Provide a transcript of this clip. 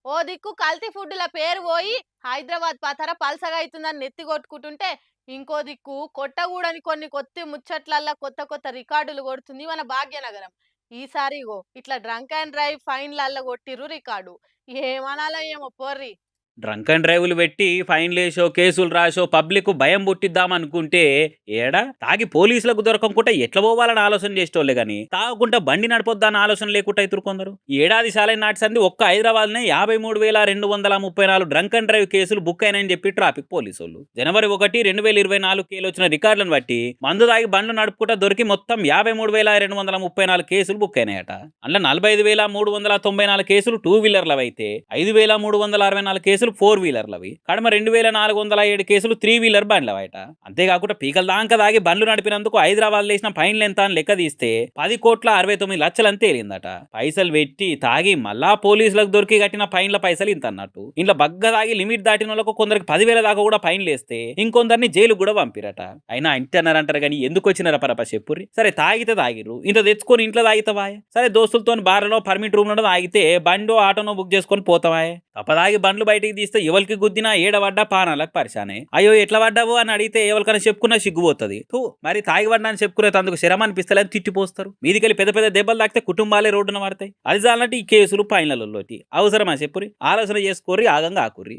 ఓ దిక్కు కల్తీ ఫుడ్డుల పేరు పోయి హైదరాబాద్ పతర పల్సగా అయితుందని నెత్తి కొట్టుకుంటుంటే ఇంకో దిక్కు కొట్టగూడని కొన్ని కొత్త ముచ్చట్లల్లా కొత్త కొత్త రికార్డులు కొడుతుంది మన భాగ్యనగరం. ఈసారి ఇగో ఇట్లా డ్రంక్ అండ్ డ్రైవ్ ఫైన్లల్ల కొట్టిర్రు రికార్డు. ఏమనాలో ఏమో పోర్రి. డ్రంక్ అండ్ డ్రైవ్‌లు పెట్టి ఫైన్‌లేసో, కేసులు రాసో పబ్లిక్‌కు భయం పుట్టిద్దామనుకుంటే ఏడ తాగి పోలీసులకు దొరకకుంటే ఎట్లా పోవాలని ఆలోచన చేసేటోళ్ళే గాని, తాగకుంటా బండి నడపొద్దన్న ఆలోచన లేకుండా అయితురు కొందరు. ఈ ఏడాది సాలైన నాటి సంది ఒక్క హైదరాబాద్‌నే 53,234 డ్రంక్ అండ్ డ్రైవ్ కేసులు బుక్ అయినాయని చెప్పి ట్రాఫిక్ పోలీసోళ్ళు. జనవరి 1, 2024 వచ్చిన రికార్డులను బట్టి మందు తాగి బండ్లు నడుపుకుంటా దొరికి మొత్తం 53,234 కేసులు బుక్ అయినాయట. అందులో 45,394 కేసులు టూ వీలర్లవైతే 5,364 కేసులు ఫోర్ వీలర్లవి, కడమ 2,407 కేసులు త్రీ వీలర్ బండ్లవట. అంతేకాకుండా పీకల దాంక దాగి బండ్లు నడిపినందుకు హైదరాబాద్ లేసిన ఫైన్లు ఎంత అని లెక్క తీస్తే 10,69,00,000 తేలిందట. పైసలు పెట్టి తాగి మళ్ళా పోలీసులకు దొరికి కట్టిన ఫైన్ల పైసలు ఇంత అన్నట్టు. ఇంట్లో బగ్గ తాగి లిమిట్ దాటిన వాళ్ళకు కొందరికి 10,000 దాకా కూడా ఫైన్లు వేస్తే ఇంకొందరిని జైలు కూడా పంపిరట. అయినా ఇంటన్నారంటారు కానీ ఎందుకు వచ్చినారా పరప చెప్పుర్రి. సరే తాగితే తాగిర్రు, ఇంత తెచ్చుకొని ఇంట్లో తాగితవా? సరే దోస్తులతో బార్లో పర్మిట్ రూమ్ లో తాగితే బండో ఆటోనో బుక్ చేసుకొని పోతావా? తప్పదాగి బండ్లు బయటికి తీస్తే ఎవరికి గుద్దినా ఏడవడ్డా పానాలకు పరిశానే. అయ్యో ఎట్లా పడ్డావు అని అడిగితే ఎవరికైనా చెప్పుకున్నా సిగ్గుపోతుంది. మరి తాగి పడ్డా అని చెప్పుకునే అందుకు శరం అనిపిస్తలేని తిట్టిపోస్తారు. మీదికెళ్ళి పెద్ద పెద్ద దెబ్బలు తాకితే కుటుంబాలే రోడ్డున పడతాయి. అది చాలంటే ఈ కేసులు ఫైనల్ అవసరమా చెప్పురి. ఆలోచన చేసుకోరి, ఆగంగా ఆకుర్రి.